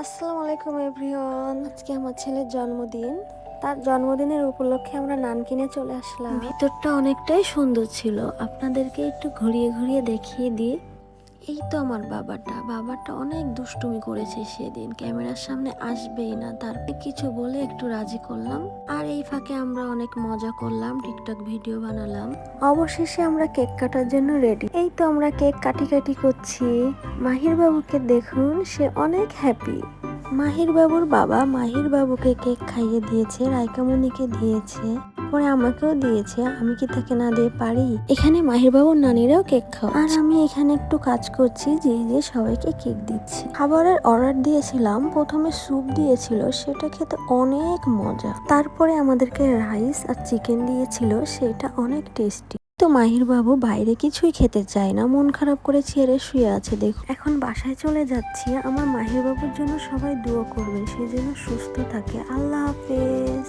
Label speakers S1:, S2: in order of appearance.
S1: আসসালামু আলাইকুম এভরিওয়ান। আজকে আমার ছেলের জন্মদিন। তার জন্মদিনের উপলক্ষে আমরা নান কিনে চলে আসলাম। ভিতরটা অনেকটাই সুন্দর ছিল, আপনাদেরকে একটু ঘুরিয়ে ঘুরিয়ে দেখিয়ে দিই। এই তো আমার বাবাটা অনেক দুষ্টুমি করেছে সেদিন, ক্যামেরার সামনে আসবেই না। তারপরে কিছু বলে একটু রাজি করলাম, আর এই ফাঁকে আমরা অনেক মজা করলাম, টিকটক ভিডিও বানালাম। অবশেষে আমরা কেক কাটার জন্য রেডি। এই তো আমরা কেক কাটি করছি। মাহির বাবুকে দেখুন, সে অনেক হ্যাপি। মাহির বাবুর বাবা মাহির বাবুকে কেক খাইয়ে দিয়েছে, রাইকামণিকে দিয়েছে, পরে আমাকেও দিয়েছে। আমি কি তাকে না দিয়ে পারি? এখানে মাহির বাবুর নানিরাও কেক খাওয়া, আর আমি এখানে একটু কাজ করছি, যে সবাইকে কেক দিচ্ছি। খাবারের অর্ডার দিয়েছিলাম, প্রথমে স্যুপ দিয়েছিল, সেটা খেতে অনেক মজা। তারপরে আমাদেরকে রাইস আর চিকেন দিয়েছিল, সেটা অনেক টেস্টি। তো মাহির বাবু বাইরে কিছুই খেতে চায় না, মন খারাপ করে ছেড়ে শুয়ে আছে। দেখুন, এখন বাসায় চলে যাচ্ছি। আমার মাহির বাবুর জন্য সবাই দোয়া করবেন, সে যেন সুস্থ থাকে। আল্লাহ হাফেজ।